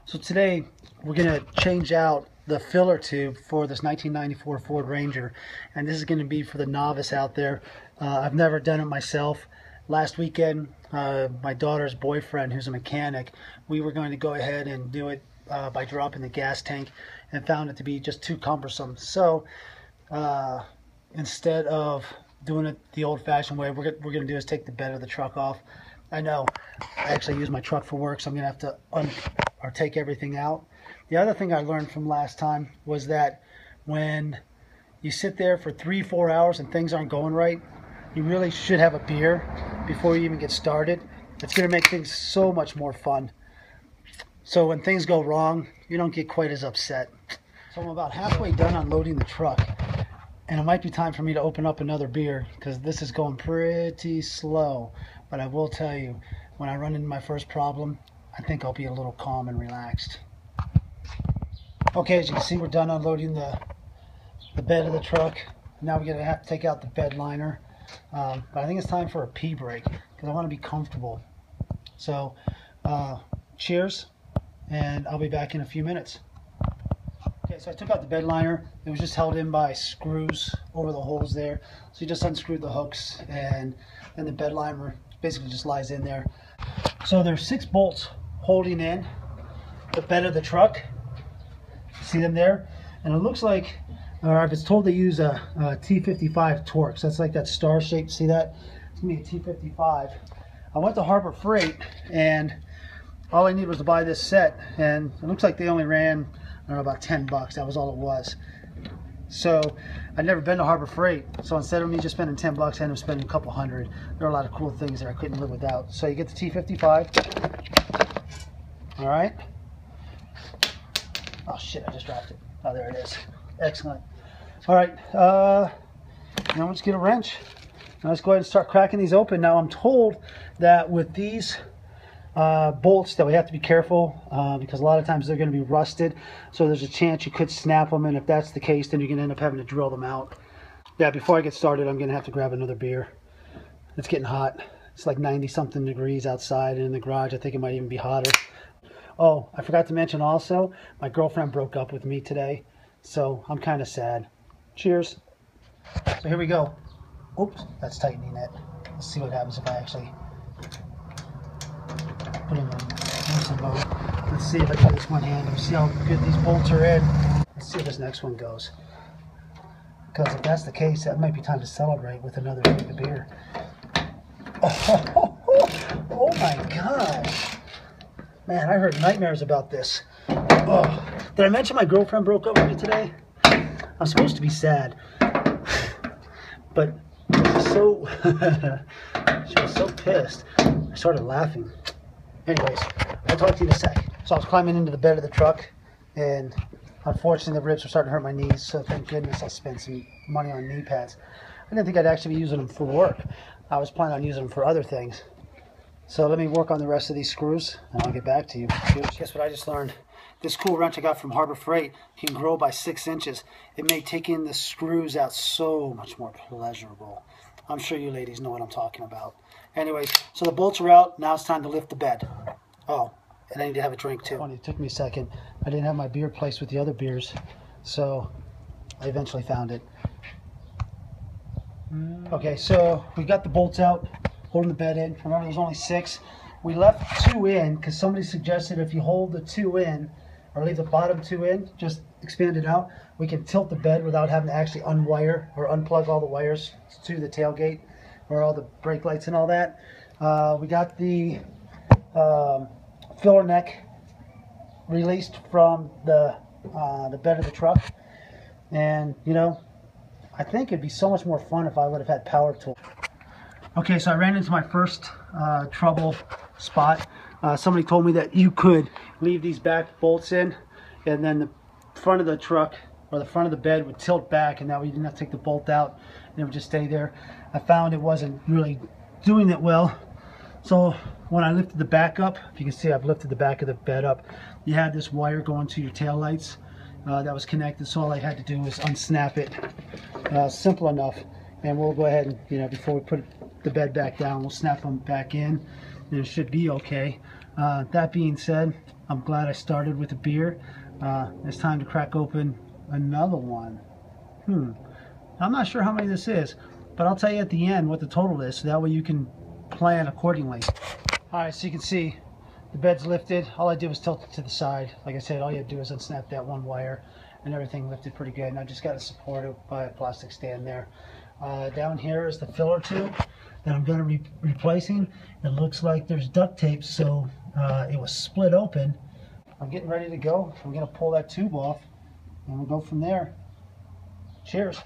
So today we're going to change out the filler tube for this 1994 Ford Ranger, and this is going to be for the novice out there. I've never done it myself. Last weekend, my daughter's boyfriend, who's a mechanic, we were going to go ahead and do it by dropping the gas tank, and found it to be just too cumbersome. So instead of doing it the old-fashioned way, we're going to do is take the bed of the truck off. I know I actually use my truck for work, so I'm going to have to take everything out. The other thing I learned from last time was that when you sit there for 3-4 hours and things aren't going right, you really should have a beer before you even get started. It's going to make things so much more fun. So when things go wrong, you don't get quite as upset. So I'm about halfway done unloading the truck, and it might be time for me to open up another beer because this is going pretty slow. But I will tell you, when I run into my first problem, I think I'll be a little calm and relaxed. Okay, as you can see, we're done unloading the bed of the truck. Now we're going to have to take out the bed liner. But I think it's time for a pee break because I want to be comfortable. So, cheers, and I'll be back in a few minutes. Okay, so I took out the bed liner. It was just held in by screws over the holes there. So you just unscrewed the hooks, and then the bed liner basically just lies in there. So there's 6 bolts holding in the bed of the truck. See them there? And it looks like, or I was told to use a T55 Torx. That's like that star shape. See that? It's gonna be a T55. I went to Harbor Freight, and all I needed was to buy this set, and it looks like they only ran, I don't know, about 10 bucks. That was all it was. So I'd never been to Harbor Freight, so instead of me just spending 10 bucks, I ended up spending a couple hundred. There are a lot of cool things there I couldn't live without. So you get the T55. All right. Oh shit, I just dropped it. Oh, there it is. Excellent. All right, now let's get a wrench. Now let's go ahead and start cracking these open. Now I'm told that with these bolts that we have to be careful because a lot of times they're going to be rusted, so there's a chance you could snap them, and if that's the case, then you're going to end up having to drill them out. Yeah, before I get started, I'm going to have to grab another beer. It's getting hot. It's like 90-something degrees outside, and in the garage I think it might even be hotter. Oh, I forgot to mention also, my girlfriend broke up with me today, so I'm kind of sad. Cheers. So here we go. Oops, that's tightening it. Let's see what happens if I actually put in the loosen mode. Let's see if I can do this one hand. Let's see how good these bolts are in. Let's see how this next one goes. Because if that's the case, that might be time to celebrate with another drink of beer. Oh my gosh. Man, I heard nightmares about this. Oh, did I mention my girlfriend broke up with me today? I'm supposed to be sad. But she was so pissed. I started laughing. Anyways, I'll talk to you in a sec. So I was climbing into the bed of the truck, and unfortunately the ribs were starting to hurt my knees, so thank goodness I spent some money on knee pads. I didn't think I'd actually be using them for work. I was planning on using them for other things. So let me work on the rest of these screws, and I'll get back to you. Guess what I just learned? This cool wrench I got from Harbor Freight can grow by 6 inches. It made taking the screws out so much more pleasurable. I'm sure you ladies know what I'm talking about. Anyways, so the bolts are out. Now it's time to lift the bed. Oh, and I need to have a drink too. It took me a second. I didn't have my beer placed with the other beers, so I eventually found it. Okay, so we got the bolts out, holding the bed in. Remember, there's only 6. We left 2 in because somebody suggested if you hold the 2 in, or leave the bottom 2 in, just expand it out, we can tilt the bed without having to actually unwire or unplug all the wires to the tailgate or all the brake lights and all that. We got the filler neck released from the bed of the truck, and you know, I think it'd be so much more fun if I would have had power tools. Okay, so I ran into my first trouble spot. Somebody told me that you could leave these back bolts in, and then the front of the truck or the front of the bed would tilt back, and that way you didn't have to take the bolt out, and it would just stay there. I found it wasn't really doing it well. So when I lifted the back up, if you can see, I've lifted the back of the bed up. You had this wire going to your tail lights that was connected, so all I had to do was unsnap it. Simple enough. And we'll go ahead and, you know, before we put the bed back down, we'll snap them back in, and it should be okay. That being said, I'm glad I started with a beer. It's time to crack open another one. I'm not sure how many this is, but I'll tell you at the end what the total is, so that way you can plan accordingly. Alright, so you can see the bed's lifted. All I did was tilt it to the side. Like I said, all you have to do is unsnap that one wire, and everything lifted pretty good. And I just got to support it by a plastic stand there. Down here is the filler tube that I'm going to be replacing. It looks like there's duct tape, so it was split open. I'm getting ready to go. I'm going to pull that tube off, and we'll go from there. Cheers.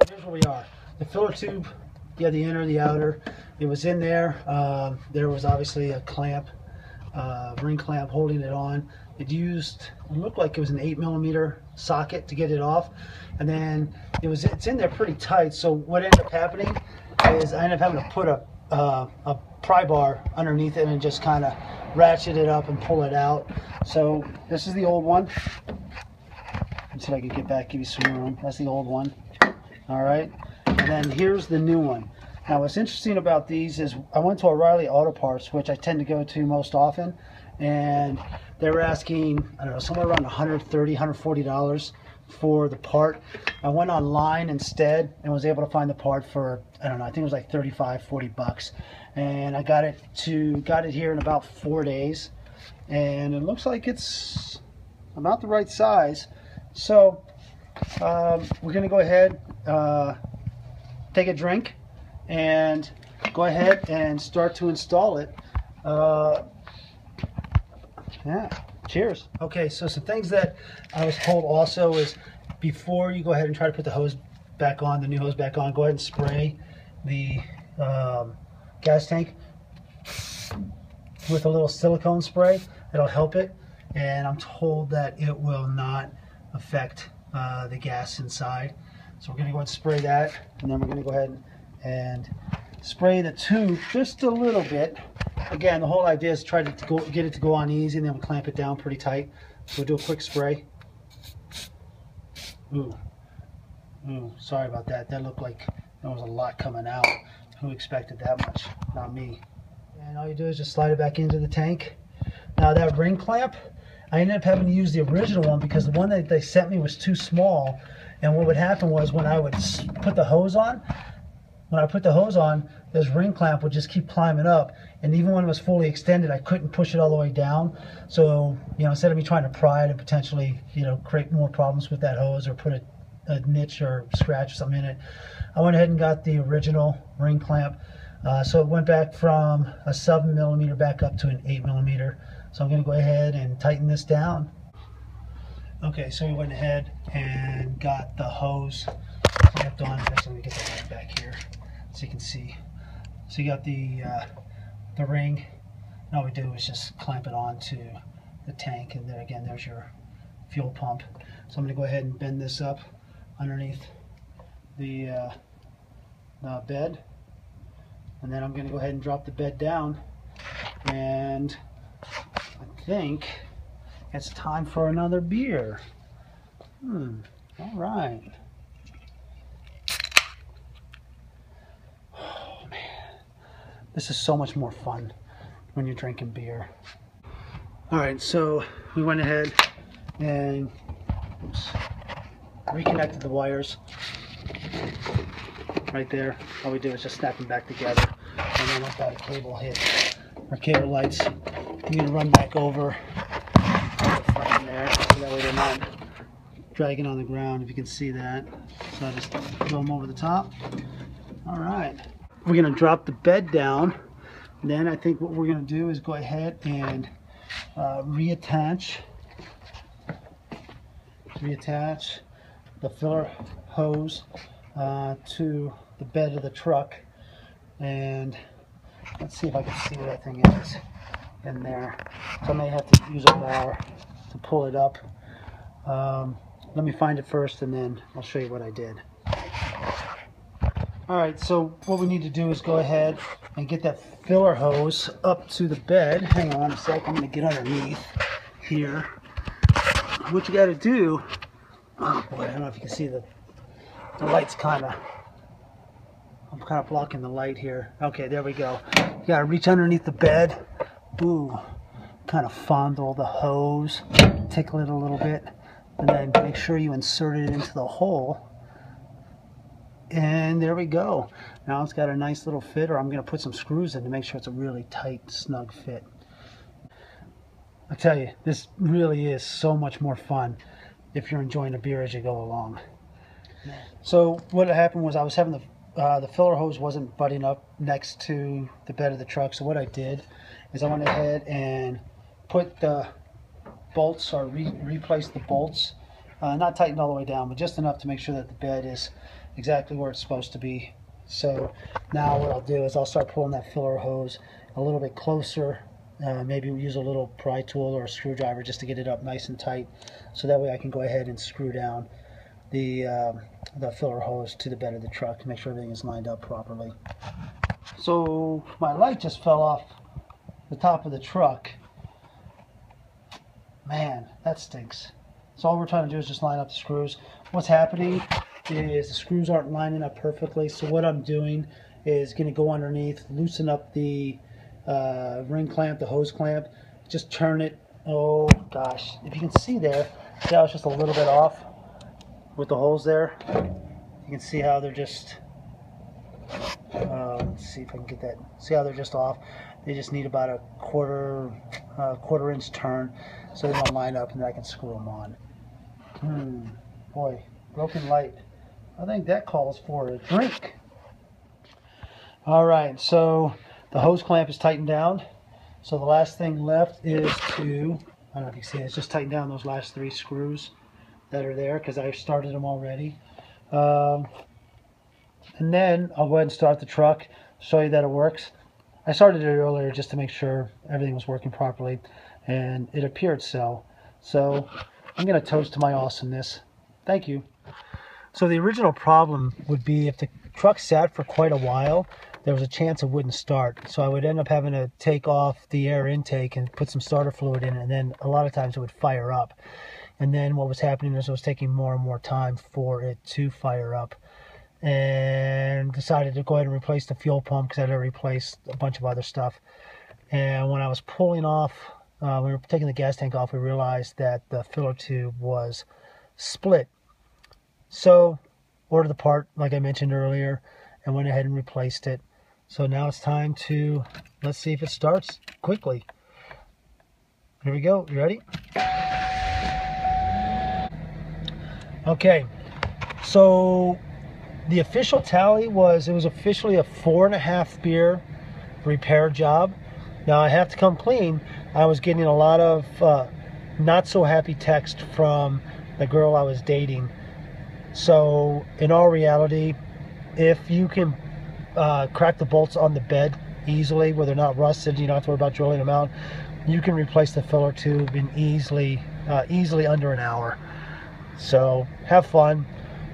Here's where we are. The filler tube, yeah, the inner, the outer, it was in there. There was obviously a clamp, ring clamp holding it on. It looked like it was an 8mm socket to get it off, and then it's in there pretty tight. So what ended up happening is I ended up having to put a pry bar underneath it and just kind of ratchet it up and pull it out. So this is the old one. Let's see if I can get back, give you some room. That's the old one. All right, and then here's the new one. Now what's interesting about these is I went to O'Reilly Auto Parts, which I tend to go to most often, and they were asking, I don't know, somewhere around $130, $140 for the part. I went online instead and was able to find the part for, I don't know, I think it was like 35, 40 bucks. And I got it here in about 4 days, and it looks like it's about the right size. So we're gonna go ahead, take a drink, and go ahead and start to install it. Yeah, cheers. Okay, so some things that I was told also is before you go ahead and try to put the hose back on, the new hose back on, go ahead and spray the gas tank with a little silicone spray. It'll help it, and I'm told that it will not affect the gas inside. So we're going to go ahead and spray that, and then we're going to go ahead and spray the tube just a little bit. Again, the whole idea is try to get it to go on easy, and then we'll clamp it down pretty tight. So we'll do a quick spray. Ooh, sorry about that. That looked like there was a lot coming out. Who expected that much? Not me. And all you do is just slide it back into the tank. Now that ring clamp, I ended up having to use the original one because the one that they sent me was too small. And what would happen was when I would put the hose on, this ring clamp would just keep climbing up, and even when it was fully extended, I couldn't push it all the way down. So, instead of me trying to pry it and potentially, create more problems with that hose or put a niche or scratch or something in it, I went ahead and got the original ring clamp. So it went back from a 7mm back up to an 8mm. So I'm going to go ahead and tighten this down. Okay, so we went ahead and got the hose clamped on. Actually, let me get the light back here so you can see. So you got the ring, and all we do is just clamp it onto the tank, and then again there's your fuel pump. So I'm going to go ahead and bend this up underneath the bed, and then I'm going to go ahead and drop the bed down, and I think it's time for another beer. All right. This is so much more fun when you're drinking beer. All right, so we went ahead and reconnected the wires right there. All we did was just snap them back together, and then once that cable hit our cable lights, we need to run back over the front there, so that way they're not dragging on the ground, if you can see that. So I just throw them over the top. All right. We're going to drop the bed down. Then I think what we're going to do is go ahead and reattach the filler hose to the bed of the truck. And let's see if I can see where that thing is in there. So I may have to use a bar to pull it up. Let me find it first, and then I'll show you what I did. Alright, so what we need to do is go ahead and get that filler hose up to the bed. Hang on a sec, I'm going to get underneath here. What you got to do, oh boy, I don't know if you can see the light's I'm kind of blocking the light here. Okay, there we go. You got to reach underneath the bed. Ooh, kind of fondle the hose, tickle it a little bit, and then make sure you insert it into the hole. And there we go. Now it's got a nice little fit, or I'm going to put some screws in to make sure it's a really tight, snug fit. I tell you, this really is so much more fun if you're enjoying the beer as you go along. So what happened was I was having the filler hose wasn't butting up next to the bed of the truck. So what I did is I went ahead and put the bolts, or replaced the bolts, not tightened all the way down, but just enough to make sure that the bed is exactly where it's supposed to be. So now what I'll do is I'll start pulling that filler hose a little bit closer. Maybe use a little pry tool or a screwdriver just to get it up nice and tight, so that way I can go ahead and screw down the filler hose to the bed of the truck to make sure everything is lined up properly. So my light just fell off the top of the truck. Man, that stinks. So all we're trying to do is just line up the screws. What's happening is the screws aren't lining up perfectly, so what I'm doing is going to go underneath, loosen up the ring clamp, the hose clamp, just turn it. Oh gosh, if you can see there, see how it's just a little bit off with the holes there? You can see how they're just, let's see if I can get that, see how they're just off? They just need about a quarter inch turn so they don't line up, and then I can screw them on. Boy, broken light. I think that calls for a drink. Alright, so the hose clamp is tightened down. So the last thing left is to, I don't know if you can see it, it's just tighten down those last 3 screws that are there because I started them already. And then I'll go ahead and start the truck, show you that it works. I started it earlier just to make sure everything was working properly, and it appeared so. So I'm going to toast to my awesomeness. Thank you. So the original problem would be if the truck sat for quite a while, there was a chance it wouldn't start. So I would end up having to take off the air intake and put some starter fluid in, and then a lot of times it would fire up. And then what was happening is it was taking more and more time for it to fire up. And decided to go ahead and replace the fuel pump because I had to replace a bunch of other stuff. And when I was pulling off, when we were taking the gas tank off, we realized that the filler tube was split. So ordered the part like I mentioned earlier and went ahead and replaced it. So now it's time to, let's see if it starts quickly. Here we go. You ready? Okay. So the official tally was, it was officially a 4.5 beer repair job. Now I have to come clean. I was getting a lot of not so happy text from the girl I was dating. So in all reality, if you can crack the bolts on the bed easily where they're not rusted, you don't have to worry about drilling them out, you can replace the filler tube in easily under an hour. So have fun.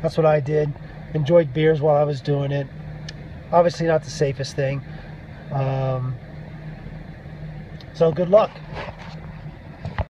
That's what I did. Enjoyed beers while I was doing it. Obviously not the safest thing. So good luck.